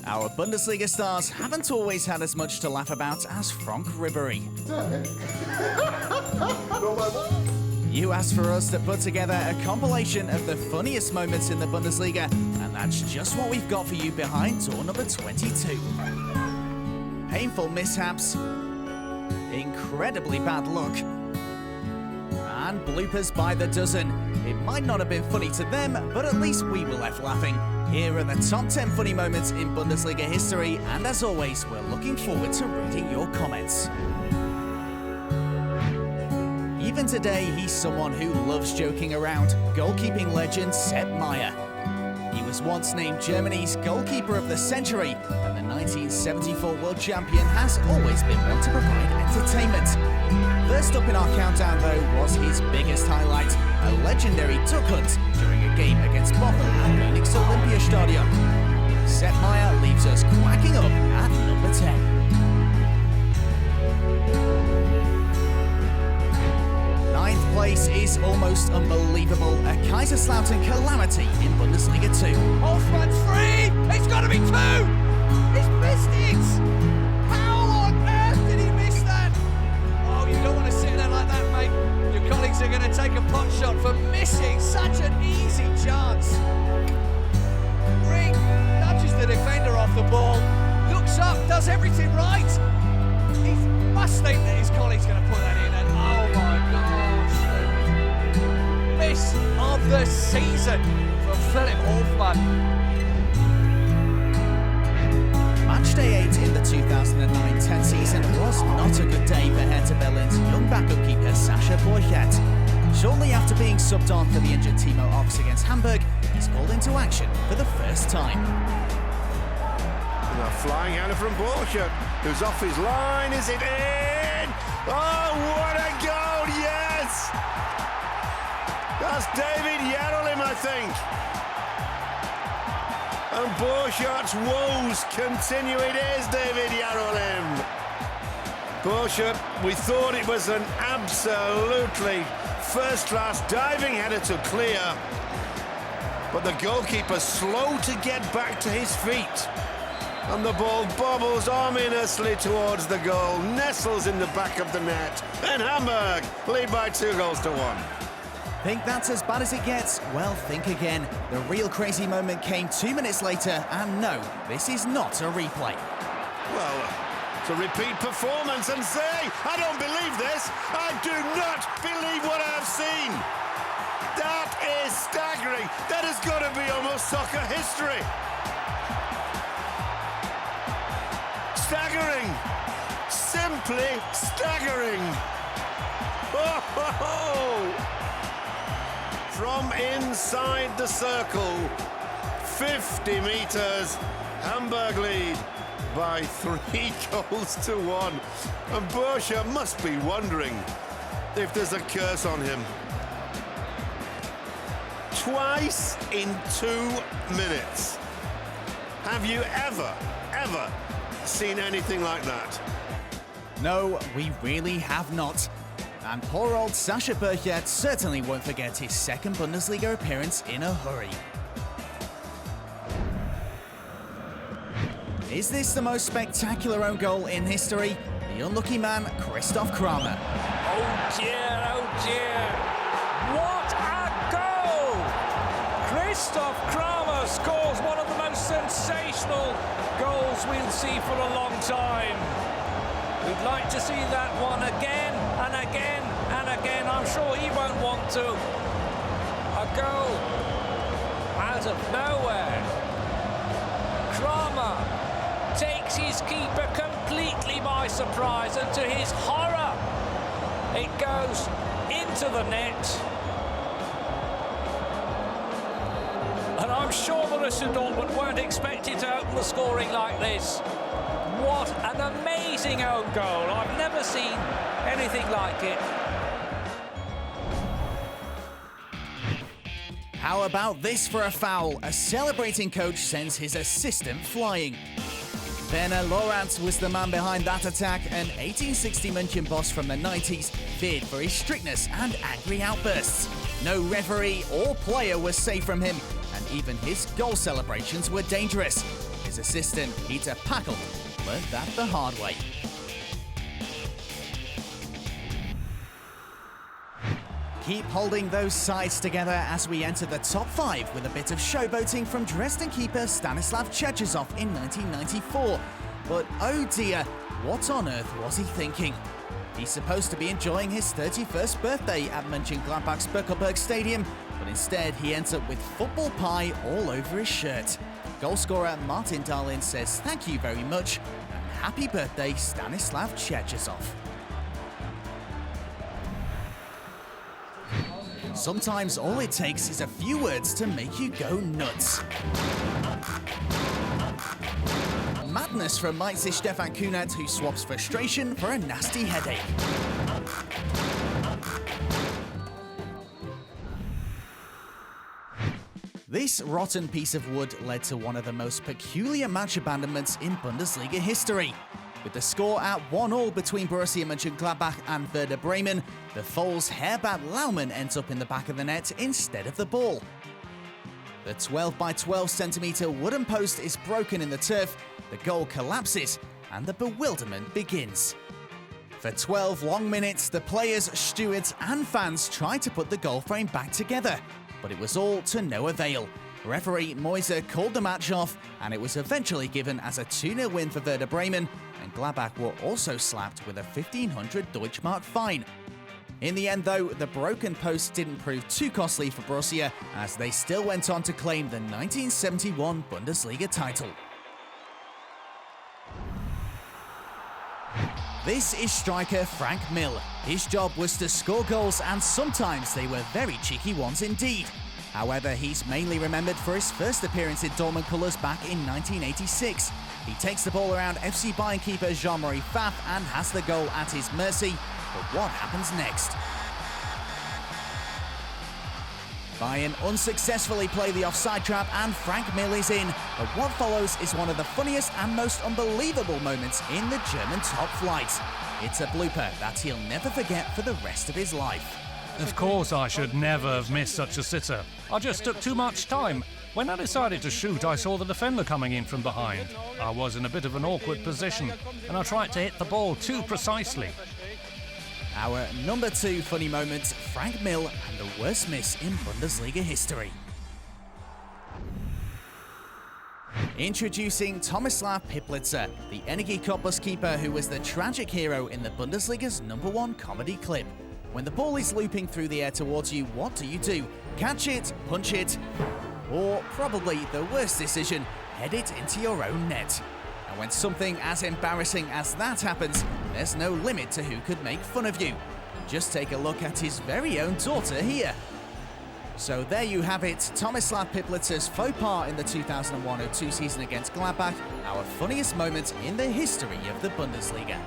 Our Bundesliga stars haven't always had as much to laugh about as Frank Ribery. You asked for us to put together a compilation of the funniest moments in the Bundesliga, and that's just what we've got for you behind door number 22. Painful mishaps, incredibly bad luck, and bloopers by the dozen. It might not have been funny to them, but at least we were left laughing. Here are the top 10 funny moments in Bundesliga history, and as always, we're looking forward to reading your comments. Even today, he's someone who loves joking around. Goalkeeping legend Sepp Maier. He was once named Germany's goalkeeper of the century, and the 1974 world champion has always been one to provide entertainment. First up in our countdown, though, was his biggest highlight, a legendary duck hunt during a game against Bochum at Munich's Olympiastadion. Sepp Maier leaves us quacking up at number 10. Ninth place is almost unbelievable, a Kaiserslautern calamity in Bundesliga 2. Hoffman's free! It's got to be 2! He's missed it! How on earth did he miss that? Oh, you don't want to sit there like that, mate. Your colleagues are going to take a pot shot for missing such an easy chance. Ring nudges the defender off the ball, looks up, does everything right. He must think that his colleague's going to put that in, and oh my gosh. Miss of the season from Philipp Hoffmann. Matchday 8 in the 2009-10 season was not a good day for Hertha Berlin's young backup keeper Sascha Borchert. Shortly after being subbed on for the injured Timo Ox against Hamburg, he's called into action for the first time. And a flying header from Borchert, who's off his line. Is it in? Oh, what a goal! Yes! That's David Yarolim, I think. And Borchert's woes continue. It is David Yarolim. Borchert, we thought it was an absolutely first-class diving header to clear, but the goalkeeper slow to get back to his feet. And the ball bobbles ominously towards the goal, nestles in the back of the net, and Hamburg lead by 2-1. Think that's as bad as it gets? Well, think again. The real crazy moment came 2 minutes later, and no, this is not a replay. Well, to repeat performance and say, I don't believe this, I do not believe what I've seen. That is staggering. That has got to be almost soccer history. Staggering. Simply staggering. Oh, ho, ho. From inside the circle, 50 metres, Hamburg lead by 3-1. And Borchert must be wondering if there's a curse on him. Twice in 2 minutes. Have you ever seen anything like that? No, we really have not. And poor old Sascha Borchert certainly won't forget his second Bundesliga appearance in a hurry. Is this the most spectacular own goal in history? The unlucky man, Christoph Kramer. Oh dear, what a goal! Christoph Kramer scores one of the most sensational goals we'll see for a long time. We'd like to see that one again and again and again. I'm sure he won't want to. A goal out of nowhere. Kramer takes his keeper completely by surprise, and to his horror, it goes into the net. And I'm sure Borussia Dortmund weren't expected to open the scoring like this. What an amazing own goal. I've never seen anything like it. How about this for a foul? A celebrating coach sends his assistant flying. Werner Lorantz was the man behind that attack, an 1860 München boss from the 90s, feared for his strictness and angry outbursts. No referee or player was safe from him, and even his goal celebrations were dangerous. His his assistant, Peter Packel, learned that the hard way. Keep holding those sides together as we enter the top 5 with a bit of showboating from Dresden keeper Stanislav Cherchesov in 1994. But oh dear, what on earth was he thinking? He's supposed to be enjoying his 31st birthday at Mönchengladbach's Böckelberg Stadium, but instead he ends up with football pie all over his shirt. Goalscorer Martin Dahlin says thank you very much and happy birthday Stanislav Cherchesov. Sometimes all it takes is a few words to make you go nuts. Madness from Leipzig Stefan Kunert, who swaps frustration for a nasty headache. This rotten piece of wood led to one of the most peculiar match abandonments in Bundesliga history. With the score at 1-1 between Borussia Mönchengladbach and Werder Bremen, the Foals' Herbert Laumann ends up in the back of the net instead of the ball. The 12 by 12 centimetre wooden post is broken in the turf, the goal collapses, and the bewilderment begins. For 12 long minutes, the players, stewards and fans tried to put the goal frame back together, but it was all to no avail. Referee Moiser called the match off, and it was eventually given as a 2-0 win for Werder Bremen, and Gladbach were also slapped with a 1,500 Deutschmark fine. In the end, though, the broken post didn't prove too costly for Borussia, as they still went on to claim the 1971 Bundesliga title. This is striker Frank Mill. His job was to score goals, and sometimes they were very cheeky ones indeed. However, he's mainly remembered for his first appearance in Dortmund colours back in 1986. He takes the ball around FC Bayern keeper Jean-Marie Pfaff and has the goal at his mercy. But what happens next? Bayern unsuccessfully play the offside trap and Frank Mill is in. But what follows is one of the funniest and most unbelievable moments in the German top flight. It's a blooper that he'll never forget for the rest of his life. Of course I should never have missed such a sitter. I just took too much time. When I decided to shoot, I saw the defender coming in from behind. I was in a bit of an awkward position, and I tried to hit the ball too precisely. Our number 2 funny moment, Frank Mill and the worst miss in Bundesliga history. Introducing Tomislav Piplitzer, the Energie Cottbus keeper who was the tragic hero in the Bundesliga's #1 comedy clip. When the ball is looping through the air towards you, what do? Catch it, punch it, or probably the worst decision, head it into your own net. And when something as embarrassing as that happens, there's no limit to who could make fun of you. Just take a look at his very own daughter here. So there you have it, Tomislav Piplitzer's faux pas in the 2001-02 season against Gladbach, our funniest moment in the history of the Bundesliga.